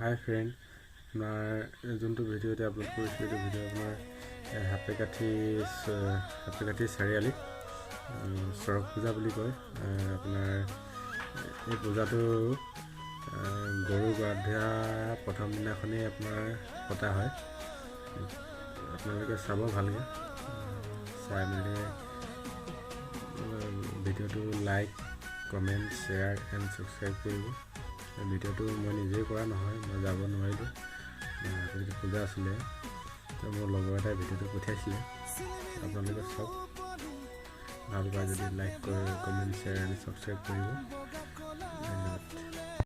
হাই friend, আপোনাৰ যোনটো video' এতিয়া আপলোড কৰিছোঁ এইটো ভিডিঅ' আপোনাৰ সাপেকাঠি চাৰিআলি চৰক পূজা বুলি কয়। আপোনাৰ এই পূজাটো গৰু গা ধোৱা প্ৰথম দিনাখনেই আপোনাৰ পতা হয়। আপোনালোকে চাব ভালকৈ, চাই মেলি ভিডিঅ'টো like, comment, share and subscribe কৰিব। ভিডিঅ'টো মই নিজেই কৰা নহয়, মই যাব নোৱাৰিলোঁ। যদি পূজা আছিলে তো মোৰ লগৰ এটাই ভিডিঅ'টো পঠিয়াইছিলে। আপোনালোকে চাওক, ভাল পায় যদি লাইক কৰে, কমেণ্ট, শ্বেয়াৰ এণ্ড ছাবস্ক্ৰাইব কৰিব। ধন্যবাদ।